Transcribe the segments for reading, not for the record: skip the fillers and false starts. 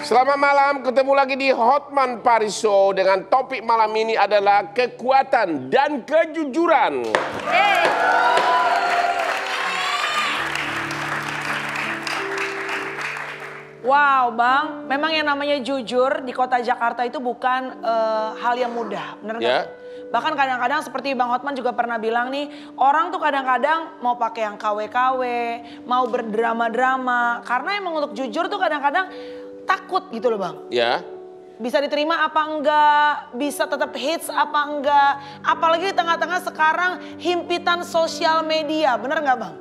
Selamat malam, ketemu lagi di Hotman Paris Show dengan topik malam ini adalah kekuatan dan kejujuran. Wow, Bang, memang yang namanya jujur di kota Jakarta itu bukan hal yang mudah, bener nggak? Ya. Bahkan kadang-kadang seperti Bang Hotman juga pernah bilang nih, orang tuh kadang-kadang mau pakai yang KW-KW, mau berdrama-drama, karena emang untuk jujur tuh kadang-kadang takut gitu loh Bang. Ya. Bisa diterima apa enggak, bisa tetap hits apa enggak, apalagi di tengah-tengah sekarang himpitan sosial media, bener nggak Bang?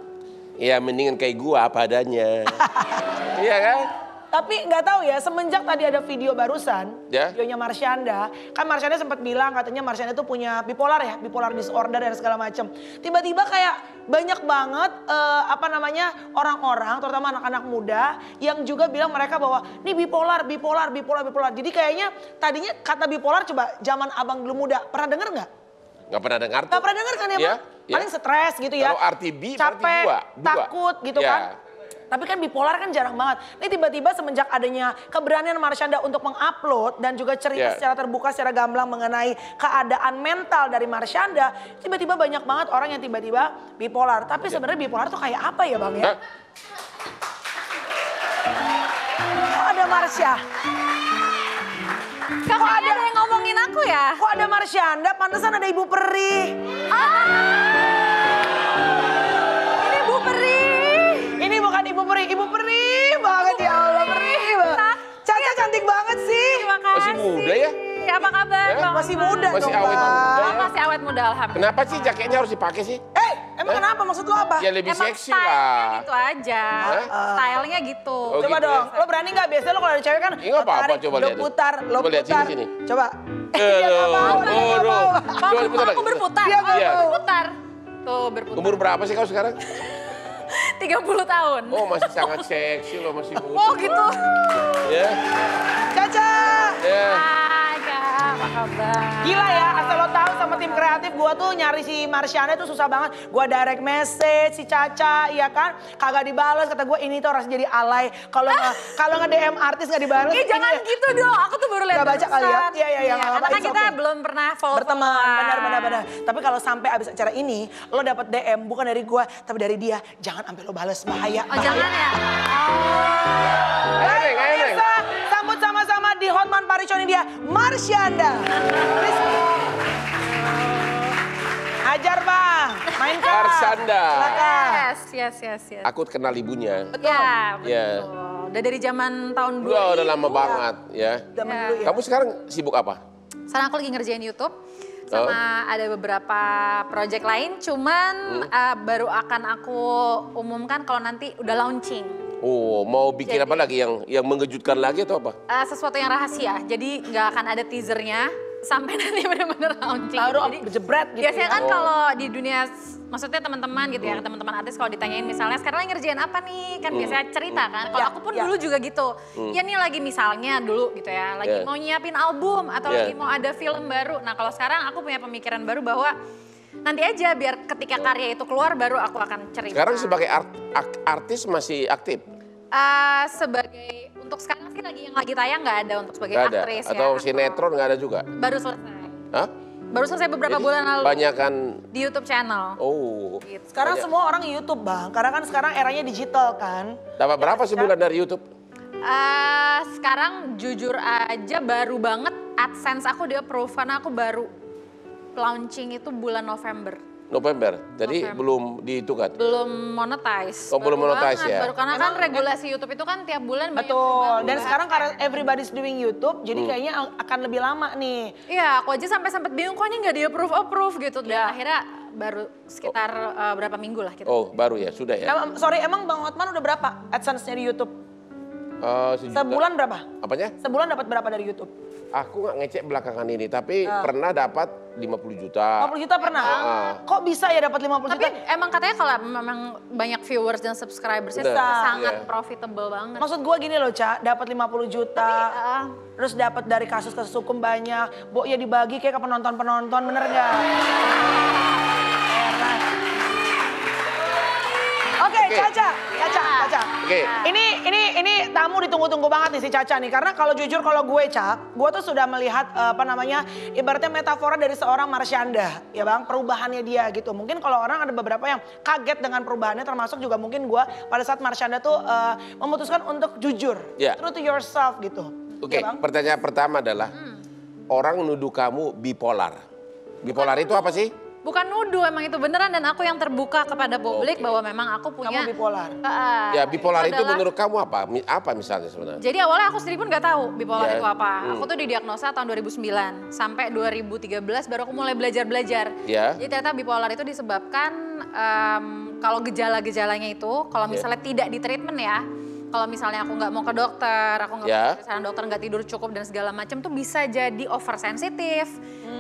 Ya mendingan kayak gua apa adanya. Iya kan? Tapi nggak tahu ya, semenjak tadi ada video barusan, Ya. videonya Marsyanda, kan Marsyanda sempat bilang katanya Marsyanda itu punya bipolar ya, bipolar disorder dan segala macam. Tiba-tiba kayak banyak banget orang-orang, terutama anak-anak muda yang juga bilang mereka bahwa ini bipolar. Jadi kayaknya tadinya kata bipolar coba zaman abang dulu muda, pernah denger nggak? Nggak pernah dengar tuh. Nggak pernah denger kan ya, Bang? Ya. Paling stres gitu ya. Kalau arti bi, capek, berarti dua. takut gitu Ya. kan. Tapi kan bipolar kan jarang banget. Ini tiba-tiba semenjak adanya keberanian Marsyanda untuk mengupload dan juga cerita secara terbuka, secara gamblang mengenai keadaan mental dari Marsyanda, tiba-tiba banyak banget orang yang tiba-tiba bipolar. Tapi sebenarnya bipolar tuh kayak apa ya Bang ya? Kok ada Marsya? Kok ada yang ngomongin aku ya? Kok ada Marsyanda? Pantesan ada Ibu Peri. Ini Bu Peri. Ini bukan Ibu Peri, Ibu Peri banget ya Allah, Peri banget. Caca cantik banget sih. Terima kasih. Masih muda ya? Apa kabar Bang? Masih muda Masih dong, awet Bang. muda. Oh, masih awet muda alhamdulillah. Kenapa sih jaketnya harus dipakai sih? Emang kenapa? Maksud lu apa? Ya lebih Emang seksi stylenya lah. gitu aja. Stylenya gitu. Oh, Coba gitu dong, ya? lo berani nggak? Biasanya lo kalau ada cewek kan Ya, nggak apa-apa, tarik, coba lo lihat. putar, lo Coba lihat putar. sini. Coba. Dia nggak mau, dia nggak mau. Coba diputar Aku lagi. berputar. Dia nggak Iya. mau. Berputar. Tuh berputar. Umur berapa sih kau sekarang? 30 tahun. Oh masih sangat seksi loh, masih muda. Oh gitu. Ya. Caca. Ya. Hai Kak, apa kabar? Gila ya, asal lo tahu sama tim kreatif gua tuh nyari si Marsyanda tuh susah banget. Gua direct message si Caca, iya kan? Kagak dibalas, kata gua ini tuh orang jadi alay. Kalau nge-DM artis nggak dibalas. Ih jangan ini- gitu dong, aku tuh baru lihat Nggak baca kali ya? barusan. Iya, nggak apa-apa, Karena kan it's kita okay. belum pernah follow Berteman, benar. Tapi kalau sampai abis acara ini, lo dapet DM bukan dari gua, tapi dari dia. Jangan sampai lo balas, bahaya. Oh jangan ya? Ayo Neng, ayo Neng. Bisa sambut sama-sama di Hotman Paris Show ini dia, Marsyanda. Ajar Bang, mainkan. Marsyanda. Silakan. Yes. Aku kenal ibunya. Ya, betul. Ya. Udah dari zaman tahun 2000. Udah lama banget ya. Zaman Ya. dulu ya. Kamu sekarang sibuk apa? Sekarang aku lagi ngerjain YouTube. Sama ada beberapa project lain. Cuman baru akan aku umumkan kalau nanti udah launching. Oh, mau bikin Jadi- apa lagi yang mengejutkan lagi atau apa? Sesuatu yang rahasia. Jadi nggak akan ada teasernya sampai nanti benar-benar launching. Baru Jadi, jebret gitu biasanya ya. kan kalau di dunia, maksudnya teman-teman gitu ya, teman-teman artis kalau ditanyain misalnya sekarang lagi ngerjain apa nih, kan biasanya cerita kan. Kalau Ya, aku pun ya. dulu juga gitu. Ya nih lagi misalnya dulu gitu ya, lagi Ya. mau nyiapin album atau Ya. lagi mau ada film baru. Nah kalau sekarang aku punya pemikiran baru bahwa nanti aja biar ketika karya itu keluar baru aku akan cerita. Sekarang sebagai artis masih aktif? Sebagai untuk sekarang sih yang lagi tayang nggak ada untuk sebagai Nggak ada? aktris ya. Atau sinetron nggak ada juga? Baru selesai. Hah? Baru selesai beberapa Jadi bulan lalu banyak kan? di YouTube channel. Oh. Gitu. Sekarang Banyak. semua orang YouTube Bang, karena kan sekarang eranya digital kan. Dapat berapa sebulan dari YouTube? Sekarang jujur aja baru banget AdSense aku di approve karena aku baru launching itu bulan November. November. Jadi November. belum dihitungan. Belum monetize. Oh, belum Baru monetize banget, ya? Baru karena kan regulasi YouTube itu kan tiap bulan banyak Betul. perubahan. Dan sekarang karena everybody's doing YouTube, jadi kayaknya akan lebih lama nih. Iya, aku aja sampai sempat bingung kok ini nggak di approve gitu. Dan Iya. akhirnya baru sekitar berapa minggu lah gitu. Oh, baru ya? Sudah ya? Sorry, emang Bang Hotman udah berapa AdSense-nya di YouTube? Sejuta. Sebulan berapa? Apanya? Sebulan dapat berapa dari YouTube? Aku nggak ngecek belakangan ini, tapi pernah dapat 50 juta. 50 juta pernah? Kok bisa ya dapat 50 Tapi juta? emang katanya kalau memang banyak viewers dan subscribersnya Bener, sangat iya. profitable banget. Maksud gue gini loh, Ca, dapat 50 juta. Tapi, Terus dapat dari kasus-kasus hukum banyak. Ya dibagi kayak ke penonton-penonton, bener nggak? Heran. Oke, Oke. Caca. Caca. Oke. Ini tamu ditunggu-tunggu banget nih si Caca nih. Karena kalau jujur kalau gue gue tuh sudah melihat ibaratnya metafora dari seorang Marsyanda, ya Bang, perubahannya dia gitu. Mungkin kalau orang ada beberapa yang kaget dengan perubahannya, termasuk juga mungkin gue pada saat Marsyanda tuh memutuskan untuk jujur, true to yourself gitu. Oke, Ya, Bang? pertanyaan pertama adalah orang nuduh kamu bipolar. Bipolar itu apa sih? Bukan nuduh, emang itu beneran dan aku yang terbuka kepada publik bahwa memang aku punya. Kamu bipolar. Ya bipolar itu adalah- menurut kamu apa? Apa misalnya sebenarnya? Jadi awalnya aku sendiri pun nggak tahu bipolar Ya. itu apa. Aku tuh didiagnosa tahun 2009 sampai 2013 baru aku mulai belajar. Ya. Jadi ternyata bipolar itu disebabkan kalau gejala-gejalanya itu kalau misalnya tidak di treatment ya. Kalau misalnya aku nggak mau ke dokter, aku nggak mau ke saran dokter, nggak tidur cukup dan segala macam tuh bisa jadi oversensitif,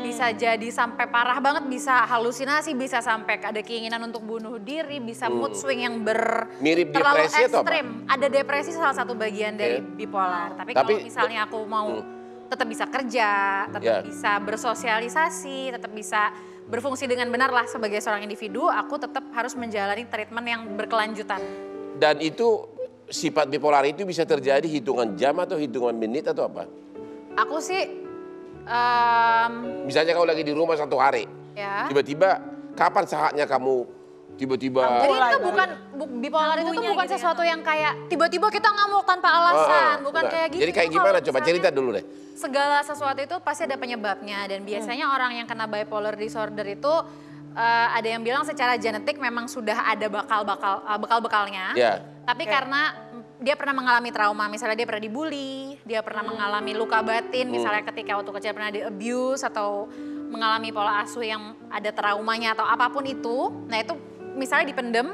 bisa jadi sampai parah banget, bisa halusinasi, bisa sampai ada keinginan untuk bunuh diri, bisa mood swing yang Mirip terlalu depresi atau apa? ekstrim. Ada depresi salah satu bagian dari bipolar. Tapi kalau misalnya aku mau tetap bisa kerja, tetap bisa bersosialisasi, tetap bisa berfungsi dengan benar lah sebagai seorang individu, aku tetap harus menjalani treatment yang berkelanjutan. Dan itu sifat bipolar itu bisa terjadi hitungan jam atau hitungan menit atau apa? Aku sih, Misalnya kau lagi di rumah satu hari, ya. tiba-tiba kapan saatnya kamu tiba-tiba? Jadi itu bukan bipolar itu tuh bukan gitu sesuatu yang kayak tiba-tiba kita ngamuk tanpa alasan, bukan kayak gitu. Jadi kayak Itu gimana? kalau Coba misalnya cerita dulu deh. Segala sesuatu itu pasti ada penyebabnya dan biasanya orang yang kena bipolar disorder itu ada yang bilang secara genetik memang sudah ada bekal-bekalnya. Ya. Tapi karena dia pernah mengalami trauma, misalnya dia pernah dibully, dia pernah mengalami luka batin, misalnya ketika waktu kecil pernah di-abuse atau mengalami pola asuh yang ada traumanya atau apapun itu. Nah itu misalnya dipendem,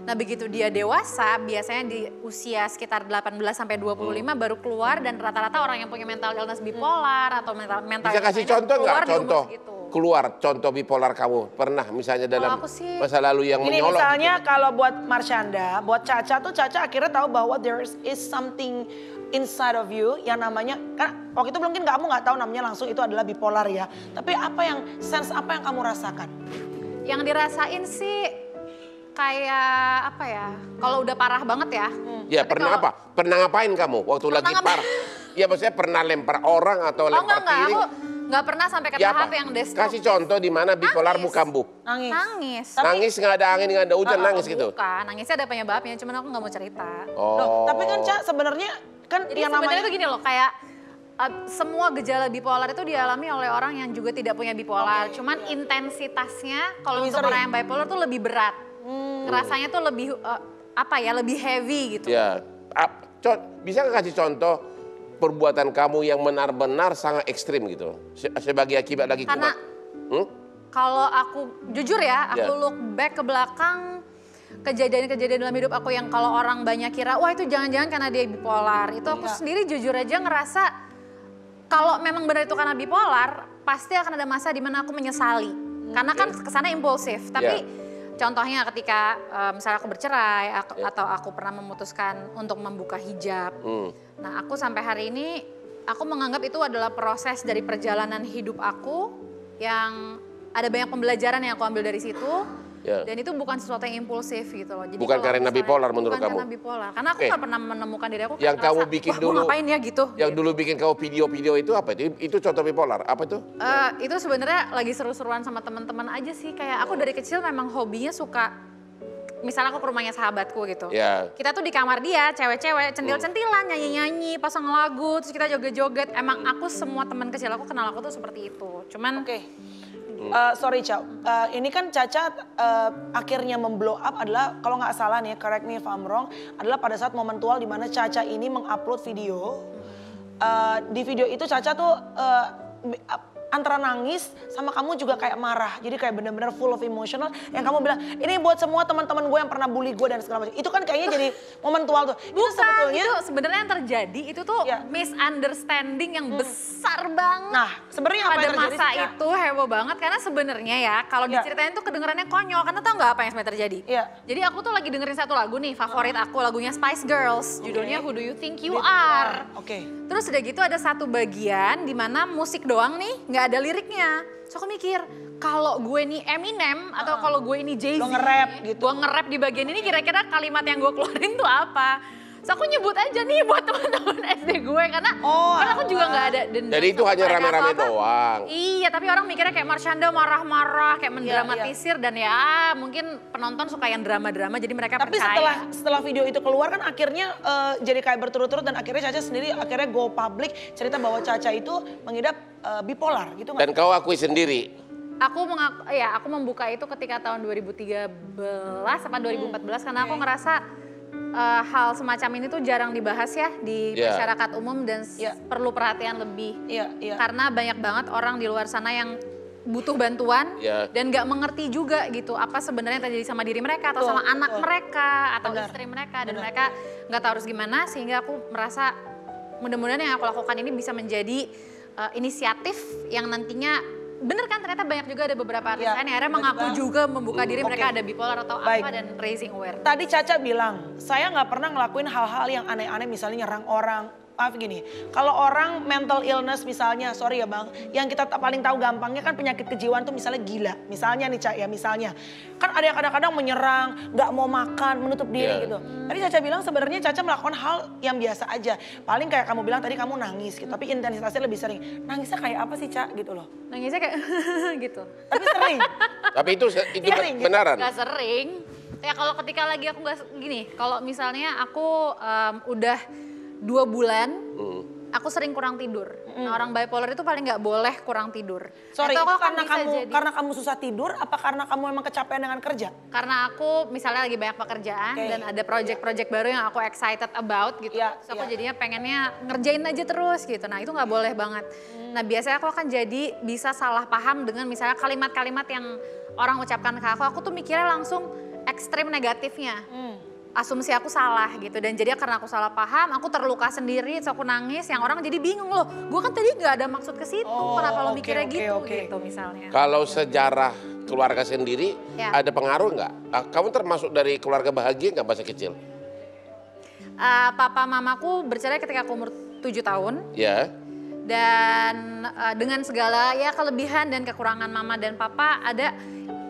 nah begitu dia dewasa biasanya di usia sekitar 18 sampai 25 baru keluar dan rata-rata orang yang punya mental illness bipolar atau mental Bisa kasih illness contoh nggak? keluar di umur Contoh segitu. keluar contoh bipolar kamu pernah misalnya dalam aku sih- masa lalu yang Ini menyolok. misalnya kalau buat Marsyanda, buat Caca tuh Caca akhirnya tahu bahwa there is something inside of you yang namanya, kan waktu itu mungkin kamu nggak tahu namanya langsung itu adalah bipolar ya. Tapi apa yang kamu rasakan? Yang dirasain sih kayak apa ya, kalau udah parah banget ya. Ya pernah apa? Pernah ngapain kamu waktu lagi parah? Ya maksudnya pernah lempar orang atau lempar enggak, piring? aku nggak pernah sampai ke Ya tahap apa? yang destruktif. Kasih contoh di mana bipolar Nangis. kambuh. Nangis. Nangis. Nangis nggak ada angin nggak ada hujan nangis gitu. Bukan, nangisnya ada penyebabnya, cuman aku nggak mau cerita. Loh, tapi kan Ca sebenarnya kan Jadi yang sebenarnya namanya tuh gini loh, kayak semua gejala bipolar itu dialami oleh orang yang juga tidak punya bipolar. Cuman intensitasnya kalau Lebih untuk sering. orang yang bipolar tuh lebih berat. Rasanya tuh lebih lebih heavy gitu. Ya, bisa nggak kasih contoh perbuatan kamu yang benar-benar sangat ekstrim gitu sebagai akibat lagi Karena kumat? kalau aku jujur ya, aku Ya. look back ke belakang kejadian-kejadian dalam hidup aku yang kalau orang banyak kira, wah itu jangan-jangan karena dia bipolar. Itu aku sendiri jujur aja ngerasa kalau memang benar itu karena bipolar, pasti akan ada masa di mana aku menyesali. Karena kan kesana impulsif. Tapi contohnya ketika misalnya aku bercerai atau aku pernah memutuskan untuk membuka hijab. Nah aku sampai hari ini, aku menganggap itu adalah proses dari perjalanan hidup aku yang ada banyak pembelajaran yang aku ambil dari situ. Dan itu bukan sesuatu yang impulsif gitu loh. Jadi Bukan kalau karena misalnya- bipolar menurut bukan kamu? karena bipolar. Karena aku nggak pernah menemukan diri aku Yang kayak kamu ngerasa, bikin "Wah, dulu, gua ngapain ya gitu. Yang dulu bikin kamu video-video itu apa itu? Itu contoh bipolar, apa itu? Itu sebenarnya lagi seru-seruan sama teman-teman aja sih. Kayak aku dari kecil memang hobinya suka, misalnya aku ke rumahnya sahabatku gitu. Ya. Kita tuh di kamar dia, cewek-cewek, centil-centilan, nyanyi-nyanyi, pasang lagu, terus kita joget-joget. Emang aku semua teman kecil aku kenal aku tuh seperti itu. Cuman sorry Ca, ini kan Caca akhirnya memblow up adalah kalau nggak salah nih, correct me if I'm wrong, adalah pada saat momentual di mana Caca ini mengupload video. Di video itu Caca tuh antara nangis sama kamu juga kayak marah. Jadi kayak bener-bener full of emotional. Yang kamu bilang, ini buat semua teman-teman gue yang pernah bully gue dan segala macam. Itu kan kayaknya jadi momentual tuh. Itu sebetulnya itu sebenarnya yang terjadi itu tuh misunderstanding yang besar banget. Nah, sebenarnya apa pada yang terjadi masa sih, Ca? itu heboh banget karena sebenarnya ya kalau diceritain tuh kedengarannya konyol karena tau nggak apa yang sebenarnya terjadi? Iya. Jadi aku tuh lagi dengerin satu lagu nih favorit aku, lagunya Spice Girls, judulnya Who Do You Think You Are. Oke. Terus udah gitu ada satu bagian di mana musik doang nih, nggak nggak ada liriknya. So aku mikir, kalau gue nih Eminem atau kalau gue ini Jay-Z, lo nge-rap gitu. gue nge-rap di bagian ini kira-kira kalimat yang gue keluarin tuh apa? So aku nyebut aja nih buat teman-teman SD gue karena aku juga nggak ada dendam. Jadi itu hanya rame-rame doang. Iya, tapi orang mikirnya kayak Marshanda marah-marah, kayak mendramatisir dan ya mungkin penonton suka yang drama-drama jadi mereka Tapi percaya. setelah video itu keluar kan akhirnya jadi kayak berturut-turut dan akhirnya Caca sendiri akhirnya go public cerita bahwa Caca itu mengidap bipolar gitu nggak? Dan kau akui sendiri. Aku membuka itu ketika tahun 2013 apa 2014 karena aku ngerasa hal semacam ini tuh jarang dibahas ya di masyarakat umum dan perlu perhatian lebih. Karena banyak banget orang di luar sana yang butuh bantuan dan nggak mengerti juga gitu apa sebenarnya yang terjadi sama diri mereka atau sama anak mereka atau istri mereka dan mereka nggak tahu harus gimana, sehingga aku merasa mudah-mudahan yang aku lakukan ini bisa menjadi inisiatif yang nantinya bener kan, ternyata banyak juga ada beberapa artis lain yang akhirnya mengaku juga membuka diri mereka ada bipolar atau apa dan raising awareness. Tadi Caca bilang, saya nggak pernah ngelakuin hal-hal yang aneh-aneh misalnya nyerang orang. Maaf gini, kalau orang mental illness misalnya, sorry ya bang, yang kita paling tahu gampangnya kan penyakit kejiwaan tuh misalnya gila. Misalnya nih Caca ya, misalnya. Kan ada yang kadang-kadang menyerang, nggak mau makan, menutup diri gitu. Tadi Caca bilang sebenarnya Caca melakukan hal yang biasa aja. Paling kayak kamu bilang tadi kamu nangis gitu, tapi intensitasnya lebih sering. Nangisnya kayak apa sih Caca gitu loh? Nangisnya kayak gitu. Tapi sering. Tapi itu benaran. Gak sering. Ya kalau ketika lagi aku gak gini, kalau misalnya aku udah 2 bulan, aku sering kurang tidur. Nah, orang bipolar itu paling nggak boleh kurang tidur. Sorry, itu karena kamu susah tidur, apa karena kamu memang kecapean dengan kerja? Karena aku misalnya lagi banyak pekerjaan dan ada project-project baru yang aku excited about gitu. So aku jadinya pengennya ngerjain aja terus gitu. Nah itu nggak boleh banget. Nah biasanya aku akan jadi bisa salah paham dengan misalnya kalimat-kalimat yang orang ucapkan ke aku tuh mikirnya langsung ekstrem negatifnya. Asumsi aku salah gitu dan jadi karena aku salah paham, aku terluka sendiri, so aku nangis, yang orang jadi bingung loh, gue kan tadi nggak ada maksud ke situ, kenapa lo mikirnya gitu misalnya. Kalau sejarah keluarga sendiri ada pengaruh nggak? Kamu termasuk dari keluarga bahagia nggak masa kecil? Papa mamaku bercerai ketika aku umur 7 tahun. Ya. Dan dengan segala ya kelebihan dan kekurangan mama dan papa, ada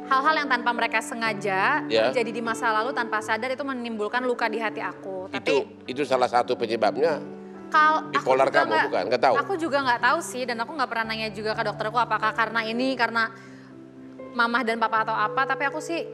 hal-hal yang tanpa mereka sengaja terjadi di masa lalu tanpa sadar itu menimbulkan luka di hati aku. Itu salah satu penyebabnya. Kalau bipolar kamu bukan? Nggak tahu? Aku juga nggak tahu sih dan aku nggak pernah nanya juga ke dokterku apakah karena mamah dan papa atau apa. Tapi aku sih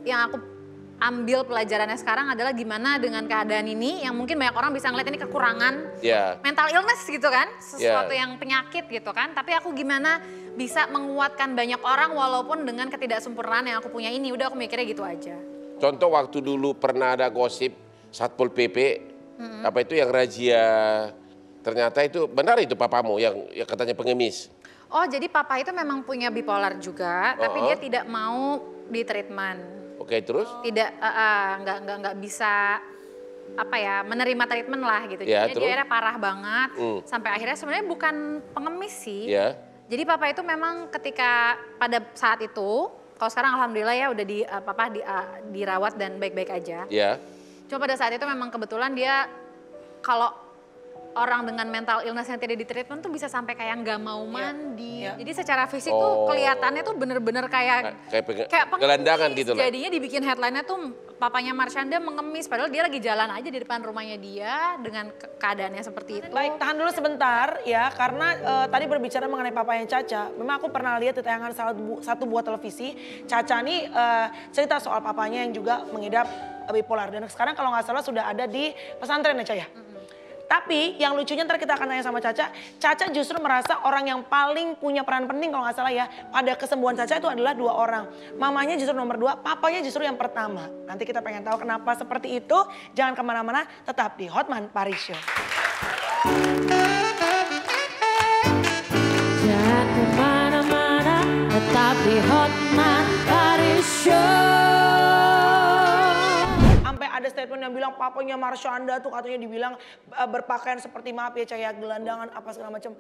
yang aku ambil pelajarannya sekarang adalah gimana dengan keadaan ini yang mungkin banyak orang bisa ngeliat ini kekurangan mental illness gitu kan, sesuatu yang penyakit gitu kan. Tapi aku gimana bisa menguatkan banyak orang walaupun dengan ketidaksempurnaan yang aku punya ini. Udah aku mikirnya gitu aja. Contoh waktu dulu pernah ada gosip Satpol PP, apa itu yang razia, ternyata itu benar itu papamu yang katanya pengemis. Oh jadi papa itu memang punya bipolar juga, tapi dia tidak mau di treatment. Oke, terus? Tidak, nggak bisa menerima treatment lah gitu. Jadi dia akhirnya parah banget, sampai akhirnya sebenarnya bukan pengemis sih. Jadi papa itu memang ketika pada saat itu, kalau sekarang alhamdulillah ya udah dirawat dan baik-baik aja. Cuma pada saat itu memang kebetulan dia kalau orang dengan mental illness yang tidak di treatment tuh bisa sampai kayak nggak mau mandi. Jadi secara fisik tuh kelihatannya tuh bener-bener kayak gelandangan gitu lah. Jadinya dibikin headline-nya tuh papanya Marshanda mengemis, padahal dia lagi jalan aja di depan rumahnya dia dengan keadaannya seperti itu. Baik, tahan dulu sebentar ya, karena tadi berbicara mengenai papanya Caca. Memang aku pernah lihat di tayangan satu buah televisi, Caca nih cerita soal papanya yang juga mengidap bipolar. Dan sekarang kalau nggak salah sudah ada di pesantren ya Caca ya? Tapi yang lucunya ntar kita akan tanya sama Caca. Caca justru merasa orang yang paling punya peran penting kalau nggak salah ya. Pada kesembuhan Caca itu adalah 2 orang. Mamanya justru nomor 2, papanya justru yang pertama. Nanti kita pengen tahu kenapa seperti itu. Jangan kemana-mana, tetap di Hotman Paris Show. Jangan kemana-mana, tetap di Hotman Paris Show. Ada statement yang bilang papanya Marshanda tuh katanya dibilang berpakaian seperti maaf ya Caya gelandangan apa segala macam.